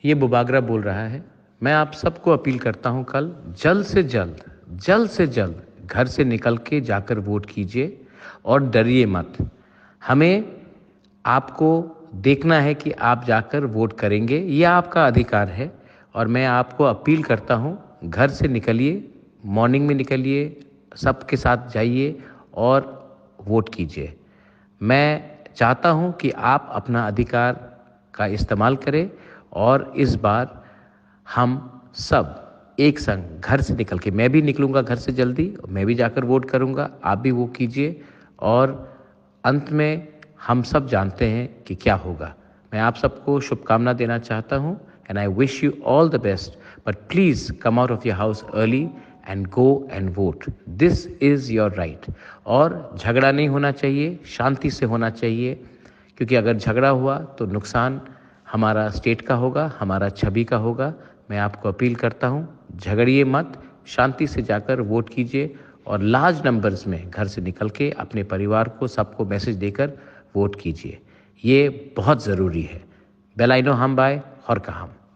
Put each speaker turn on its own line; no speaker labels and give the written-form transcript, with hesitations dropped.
ये बुबागरा बोल रहा है। मैं आप सबको अपील करता हूं कल जल्द से जल्द घर से निकल के जाकर वोट कीजिए और डरिए मत। हमें आपको देखना है कि आप जाकर वोट करेंगे, यह आपका अधिकार है। और मैं आपको अपील करता हूं, घर से निकलिए, मॉर्निंग में निकलिए, सबके साथ जाइए और वोट कीजिए। मैं चाहता हूं कि आप अपना अधिकार का इस्तेमाल करें और इस बार हम सब एक संग घर से निकल के, मैं भी निकलूंगा घर से जल्दी, मैं भी जाकर वोट करूंगा, आप भी वो कीजिए और अंत में हम सब जानते हैं कि क्या होगा। मैं आप सबको शुभकामना देना चाहता हूं and I wish you all the best, but please come out of your house early and go and vote. This is your right. और झगड़ा नहीं होना चाहिए, शांति से होना चाहिए, क्योंकि अगर झगड़ा हुआ तो नुकसान हमारा स्टेट का होगा, हमारा छवि का होगा। मैं आपको अपील करता हूं, झगड़िए मत, शांति से जाकर वोट कीजिए और लार्ज नंबर्स में घर से निकल के अपने परिवार को, सबको मैसेज देकर वोट कीजिए। ये बहुत ज़रूरी है। बेलाइनो हम बाय हर काम।